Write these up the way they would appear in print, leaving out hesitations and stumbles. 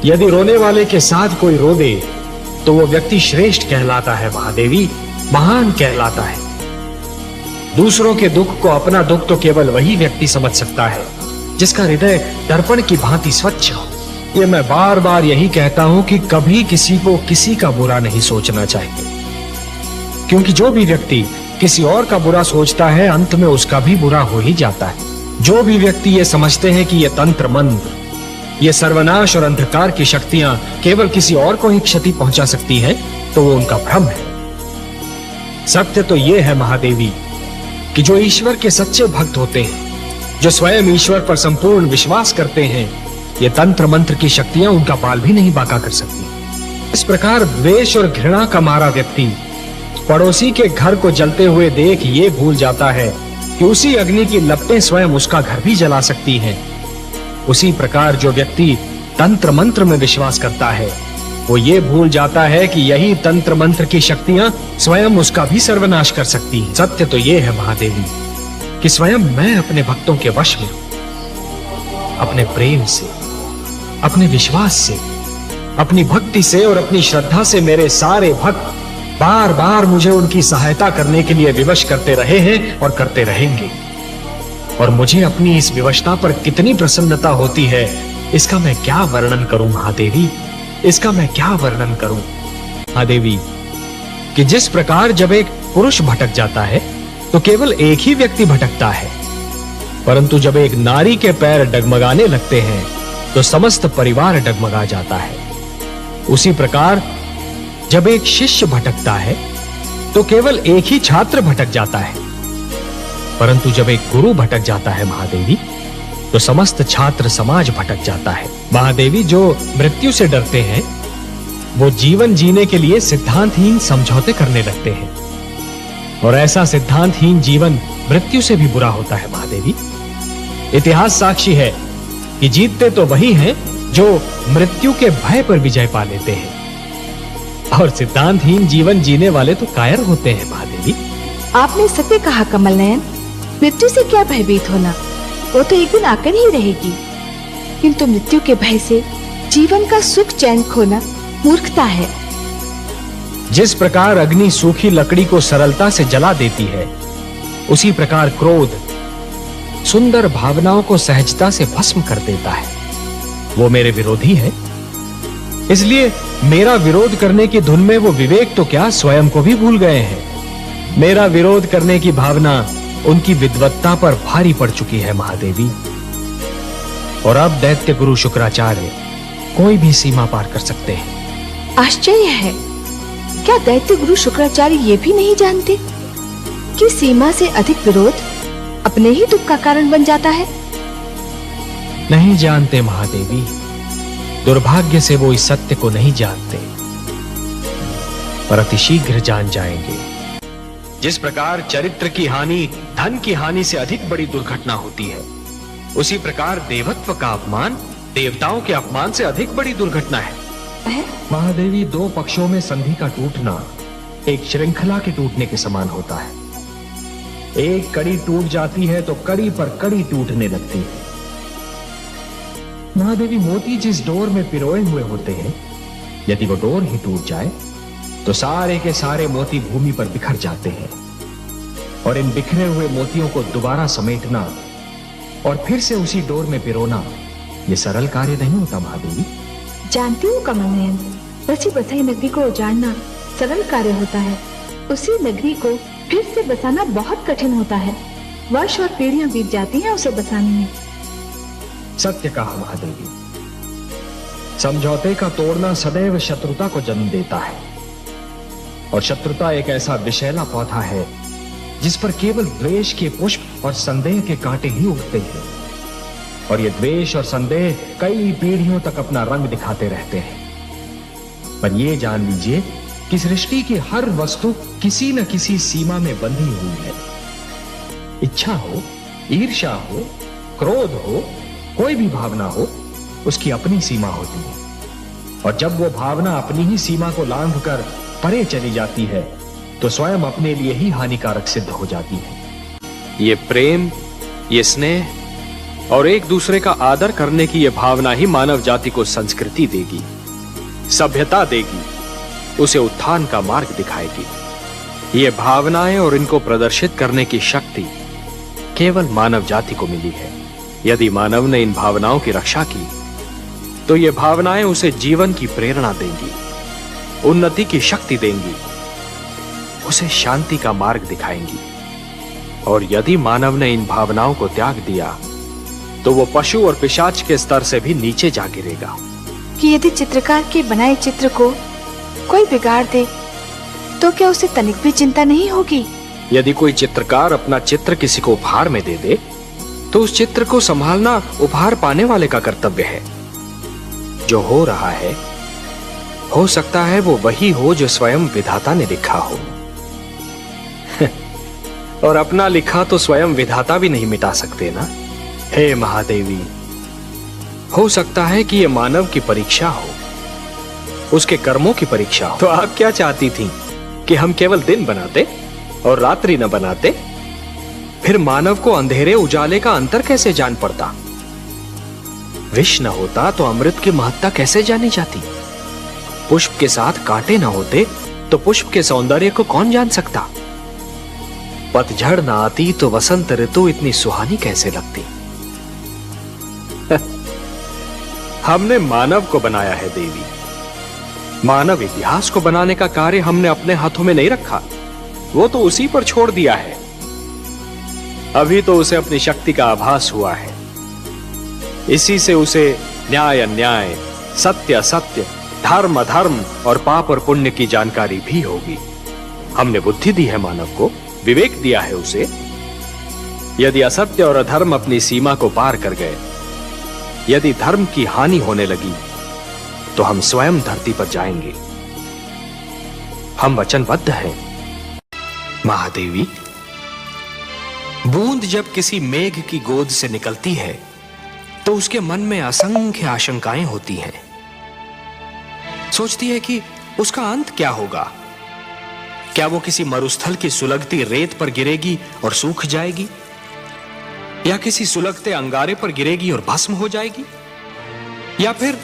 यदि रोने वाले के साथ कोई रो दे तो वो व्यक्ति श्रेष्ठ कहलाता है महादेवी, महान कहलाता है। दूसरों के दुख को अपना दुख तो केवल वही व्यक्ति समझ सकता है जिसका हृदय दर्पण की भांति स्वच्छ हो। ये मैं बार बार यही कहता हूं कि कभी किसी को किसी का बुरा नहीं सोचना चाहिए, क्योंकि जो भी व्यक्ति किसी और का बुरा सोचता है अंत में उसका भी बुरा हो ही जाता है। जो भी व्यक्ति ये समझते हैं कि ये तंत्र मंत्र, ये सर्वनाश और अंधकार की शक्तियां केवल किसी और को ही क्षति पहुंचा सकती हैं, तो वो उनका भ्रम है। सत्य तो ये है महादेवी कि जो ईश्वर के सच्चे भक्त होते हैं, जो स्वयं ईश्वर पर संपूर्ण विश्वास करते हैं, ये तंत्र मंत्र की शक्तियां उनका बाल भी नहीं बांका कर सकती। इस प्रकार द्वेष और घृणा का मारा व्यक्ति पड़ोसी के घर को जलते हुए देख ये भूल जाता है कि उसी अग्नि की लपटें स्वयं उसका घर भी जला सकती हैं। उसी प्रकार जो व्यक्ति तंत्र मंत्र में विश्वास करता है, वो ये भूल जाता है कि यही तंत्र मंत्र की शक्तियां स्वयं उसका भी सर्वनाश कर सकती हैं। सत्य तो ये है महादेवी कि स्वयं मैं अपने भक्तों के वश में हूं। अपने प्रेम से, अपने विश्वास से, अपनी भक्ति से और अपनी श्रद्धा से मेरे सारे भक्त बार बार मुझे उनकी सहायता करने के लिए विवश करते रहे हैं और करते रहेंगे। और मुझे अपनी इस विवशता पर कितनी प्रसन्नता होती है, इसका मैं क्या वर्णन करूं महादेवी, इसका मैं क्या वर्णन करूं महादेवी। कि जिस प्रकार जब एक पुरुष भटक जाता है तो केवल एक ही व्यक्ति भटकता है, परंतु जब एक नारी के पैर डगमगाने लगते हैं तो समस्त परिवार डगमगा जाता है। उसी प्रकार जब एक शिष्य भटकता है तो केवल एक ही छात्र भटक जाता है, परंतु जब एक गुरु भटक जाता है महादेवी तो समस्त छात्र समाज भटक जाता है। महादेवी, जो मृत्यु से डरते हैं वो जीवन जीने के लिए सिद्धांतहीन समझौते करने लगते हैं, और ऐसा सिद्धांतहीन जीवन मृत्यु से भी बुरा होता है महादेवी। इतिहास साक्षी है कि जीतते तो वही हैं जो मृत्यु के भय पर विजय पा लेते हैं, और सिद्धांतहीन जीवन जीने वाले तो कायर होते हैं महादेवी। आपने सत्य कहा कमल नयन, मृत्यु से क्या भयभीत होना, वो तो एक दिन आकर ही रहेगी। किंतु मृत्यु के भय से जीवन का सुख चैन खोना मूर्खता है। जिस प्रकार अग्नि सूखी लकड़ी को सरलता से जला देती है, उसी प्रकार क्रोध सुंदर भावनाओं को सहजता से भस्म कर देता है। वो मेरे विरोधी है, इसलिए मेरा विरोध करने की धुन में वो विवेक तो क्या स्वयं को भी भूल गए हैं। मेरा विरोध करने की भावना उनकी विद्वत्ता पर भारी पड़ चुकी है महादेवी। और अब दैत्य गुरु शुक्राचार्य कोई भी सीमा पार कर सकते हैं। आश्चर्य है, क्या दैत्य गुरु शुक्राचार्य ये भी नहीं जानते कि सीमा से अधिक विरोध अपने ही दुख का कारण बन जाता है? नहीं जानते महादेवी, दुर्भाग्य से वो इस सत्य को नहीं जानते, पर अतिशीघ्र जान जाएंगे। जिस प्रकार चरित्र की हानि धन की हानि से अधिक बड़ी दुर्घटना होती है, उसी प्रकार देवत्व का अपमान देवताओं के अपमान से अधिक बड़ी दुर्घटना है। महादेवी, दो पक्षों में संधि का टूटना एक श्रृंखला के टूटने के समान होता है। एक कड़ी टूट जाती है तो कड़ी पर कड़ी टूटने लगती है। महादेवी, मोती जिस डोर में पिरोए हुए होते हैं, यदि वो डोर ही टूट जाए तो सारे के सारे मोती भूमि पर बिखर जाते हैं, और इन बिखरे हुए मोतियों को दोबारा समेटना और फिर से उसी डोर में पिरोना ये सरल कार्य नहीं होता महादेवी। जानती हूँ कमल नयन, बसी बसाई नगरी को उजाड़ना सरल कार्य होता है, उसी नगरी को फिर से बसाना बहुत कठिन होता है। वर्ष और पीढ़ियां बीत जाती हैं उसे बसाने में। सत्य कहा महादेवी, समझौते का तोड़ना सदैव शत्रुता को जन्म देता है, और शत्रुता एक ऐसा विषैला पौधा है जिस पर केवल द्वेष के पुष्प और संदेह के कांटे ही उगते हैं, और ये द्वेष और संदेह कई पीढ़ियों तक अपना रंग दिखाते रहते हैं। पर ये जान लीजिए कि सृष्टि की हर वस्तु किसी न किसी सीमा में बंधी हुई है। इच्छा हो, ईर्ष्या हो, क्रोध हो, कोई भी भावना हो, उसकी अपनी सीमा होती है, और जब वो भावना अपनी ही सीमा को लांघकर परे चली जाती है तो स्वयं अपने लिए ही हानिकारक सिद्ध हो जाती है। ये प्रेम, ये स्नेह, और एक दूसरे का आदर करने की यह भावना ही मानव जाति को संस्कृति देगी, सभ्यता देगी, उसे उत्थान का मार्ग दिखाएगी। ये भावनाएं और इनको प्रदर्शित करने की शक्ति केवल मानव जाति को मिली है। यदि मानव ने इन भावनाओं की रक्षा की तो ये भावनाएं उसे जीवन की प्रेरणा देंगी, उन्नति की शक्ति देंगी, उसे शांति का मार्ग दिखाएंगी। और यदि मानव ने इन भावनाओं को त्याग दिया तो वो पशु और पिशाच के स्तर से भी नीचे जा गिरेगा। कि यदि चित्रकार के बनाए चित्र को कोई बिगाड़ दे तो क्या उसे तनिक भी चिंता नहीं होगी? यदि कोई चित्रकार अपना चित्र किसी को उपहार में दे दे तो उस चित्र को संभालना उपहार पाने वाले का कर्तव्य है। जो हो रहा है हो सकता है वो वही हो जो स्वयं विधाता ने लिखा हो। और अपना लिखा तो स्वयं विधाता भी नहीं मिटा सकते ना। हे महादेवी, हो सकता है कि यह मानव की परीक्षा हो, उसके कर्मों की परीक्षा हो। तो आप क्या चाहती थी कि हम केवल दिन बनाते और रात्रि न बनाते? फिर मानव को अंधेरे उजाले का अंतर कैसे जान पड़ता? विष न होता तो अमृत की महत्ता कैसे जानी जाती? पुष्प के साथ कांटे न होते तो पुष्प के सौंदर्य को कौन जान सकता? पतझड़ न आती तो वसंत ऋतु इतनी सुहानी कैसे लगती? हमने मानव को बनाया है देवी। मानव इतिहास को बनाने का कार्य हमने अपने हाथों में नहीं रखा, वो तो उसी पर छोड़ दिया है। अभी तो उसे अपनी शक्ति का आभास हुआ है। इसी से उसे न्याय अन्याय, सत्य असत्य, धर्म अधर्म और पाप और पुण्य की जानकारी भी होगी। हमने बुद्धि दी है मानव को, विवेक दिया है उसे। यदि असत्य और अधर्म अपनी सीमा को पार कर गए, यदि धर्म की हानि होने लगी तो हम स्वयं धरती पर जाएंगे। हम वचनबद्ध हैं। महादेवी, बूंद जब किसी मेघ की गोद से निकलती है तो उसके मन में असंख्य आशंकाएं होती हैं। सोचती है कि उसका अंत क्या होगा। क्या वो किसी मरुस्थल की सुलगती रेत पर गिरेगी और सूख जाएगी, या किसी सुलगते अंगारे पर गिरेगी और भस्म हो जाएगी, या फिर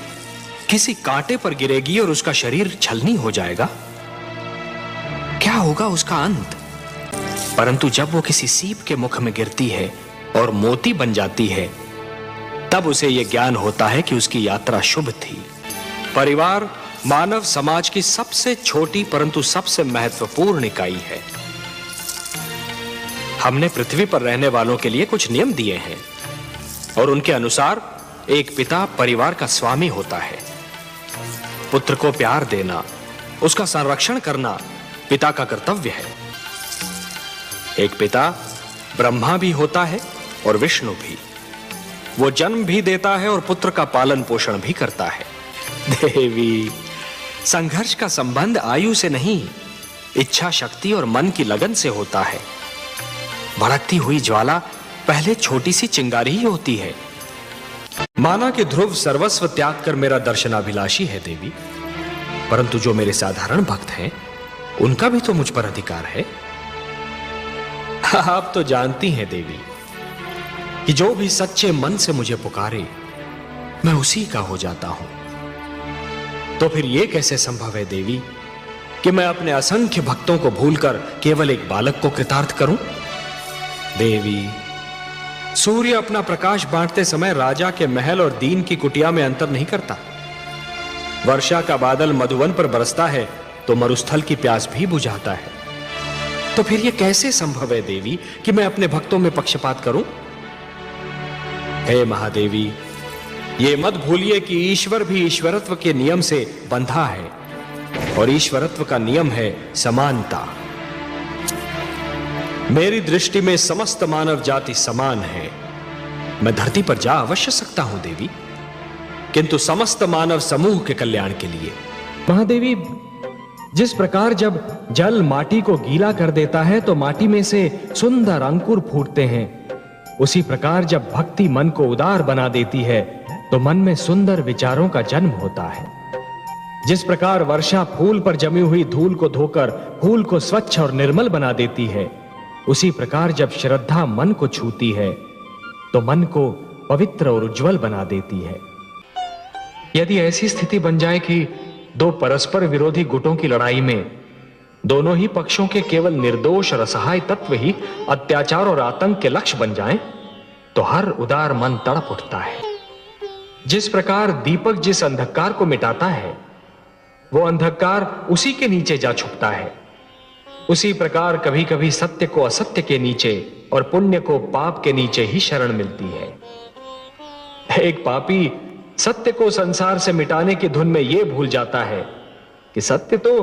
किसी कांटे पर गिरेगी और उसका शरीर छलनी हो जाएगा? क्या होगा उसका अंत? परंतु जब वो किसी सीप के मुख में गिरती है और मोती बन जाती है, तब उसे यह ज्ञान होता है कि उसकी यात्रा शुभ थी। परिवार मानव समाज की सबसे छोटी परंतु सबसे महत्वपूर्ण इकाई है। हमने पृथ्वी पर रहने वालों के लिए कुछ नियम दिए हैं और उनके अनुसार एक पिता परिवार का स्वामी होता है। पुत्र को प्यार देना, उसका संरक्षण करना पिता का कर्तव्य है। एक पिता ब्रह्मा भी होता है और विष्णु भी। वो जन्म भी देता है और पुत्र का पालन पोषण भी करता है। देवी, संघर्ष का संबंध आयु से नहीं, इच्छा शक्ति और मन की लगन से होता है। भड़कती हुई ज्वाला पहले छोटी सी चिंगारी ही होती है। माना कि ध्रुव सर्वस्व त्याग कर मेरा दर्शनाभिलाषी है देवी, परंतु जो मेरे साधारण भक्त हैं उनका भी तो मुझ पर अधिकार है। आप तो जानती हैं देवी कि जो भी सच्चे मन से मुझे पुकारे मैं उसी का हो जाता हूं। तो फिर यह कैसे संभव है देवी कि मैं अपने असंख्य भक्तों को भूलकर केवल एक बालक को कृतार्थ करूं? देवी, सूर्य अपना प्रकाश बांटते समय राजा के महल और दीन की कुटिया में अंतर नहीं करता। वर्षा का बादल मधुवन पर बरसता है तो मरुस्थल की प्यास भी बुझाता है। तो फिर यह कैसे संभव है देवी कि मैं अपने भक्तों में पक्षपात करूं? हे महादेवी, ये मत भूलिए कि ईश्वर भी ईश्वरत्व के नियम से बंधा है और ईश्वरत्व का नियम है समानता। मेरी दृष्टि में समस्त मानव जाति समान है। मैं धरती पर जा अवश्य सकता हूं देवी, किंतु समस्त मानव समूह के कल्याण के लिए। महादेवी, जिस प्रकार जब जल माटी को गीला कर देता है तो माटी में से सुंदर अंकुर फूटते हैं, उसी प्रकार जब भक्ति मन को उदार बना देती है तो मन में सुंदर विचारों का जन्म होता है। जिस प्रकार वर्षा फूल पर जमी हुई धूल को धोकर फूल को स्वच्छ और निर्मल बना देती है, उसी प्रकार जब श्रद्धा मन को छूती है तो मन को पवित्र और उज्जवल बना देती है। यदि ऐसी स्थिति बन जाए कि दो परस्पर विरोधी गुटों की लड़ाई में दोनों ही पक्षों के केवल निर्दोष और असहाय तत्व ही अत्याचार और आतंक के लक्ष्य बन जाएं, तो हर उदार मन तड़प उठता है। जिस प्रकार दीपक जिस अंधकार को मिटाता है, वो अंधकार उसी के नीचे जा छुपता है, उसी प्रकार कभी कभी सत्य को असत्य के नीचे और पुण्य को पाप के नीचे ही शरण मिलती है। एक पापी सत्य को संसार से मिटाने की धुन में यह भूल जाता है कि सत्य तो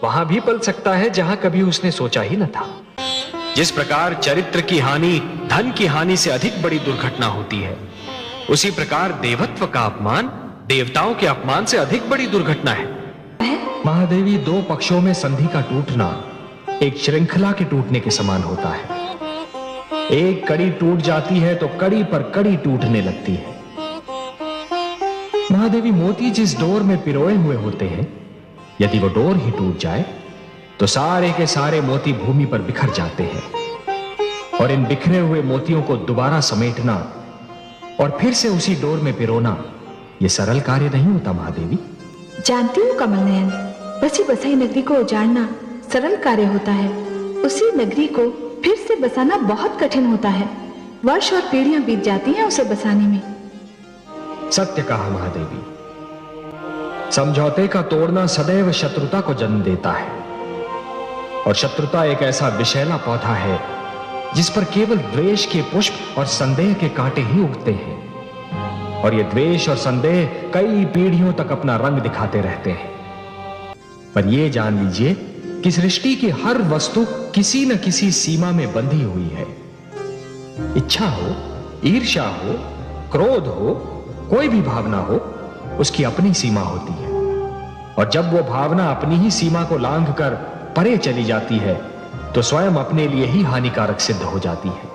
वहां भी पल सकता है जहां कभी उसने सोचा ही न था। जिस प्रकार चरित्र की हानि धन की हानि से अधिक बड़ी दुर्घटना होती है, उसी प्रकार देवत्व का अपमान देवताओं के अपमान से अधिक बड़ी दुर्घटना है। महादेवी, दो पक्षों में संधि का टूटना एक श्रृंखला के टूटने के समान होता है। एक कड़ी टूट जाती है तो कड़ी पर कड़ी टूटने लगती है। महादेवी, मोती जिस डोर में पिरोए हुए होते हैं, यदि वो डोर ही टूट जाए तो सारे के सारे मोती भूमि पर बिखर जाते हैं। और इन बिखरे हुए मोतियों को दोबारा समेटना और फिर से उसी डोर में पिरोना यह सरल कार्य नहीं होता महादेवी। जानती हूँ कमल नयन, बसी बसाई नगरी को उजाड़ना सरल कार्य होता है, उसी नगरी को फिर से बसाना बहुत कठिन होता है। वर्ष और पीढ़ियां बीत जाती हैं उसे बसाने में। सत्य कहा महादेवी। समझौते का तोड़ना सदैव शत्रुता को जन्म देता है, और शत्रुता एक ऐसा विषैला पौधा है जिस पर केवल द्वेष के पुष्प और संदेह के कांटे ही उगते हैं। और ये द्वेष और संदेह कई पीढ़ियों तक अपना रंग दिखाते रहते हैं। पर यह जान लीजिए कि सृष्टि की हर वस्तु किसी न किसी सीमा में बंधी हुई है। इच्छा हो, ईर्ष्या हो, क्रोध हो, कोई भी भावना हो, उसकी अपनी सीमा होती है। और जब वो भावना अपनी ही सीमा को लांघकर परे चली जाती है, तो स्वयं अपने लिए ही हानिकारक सिद्ध हो जाती है।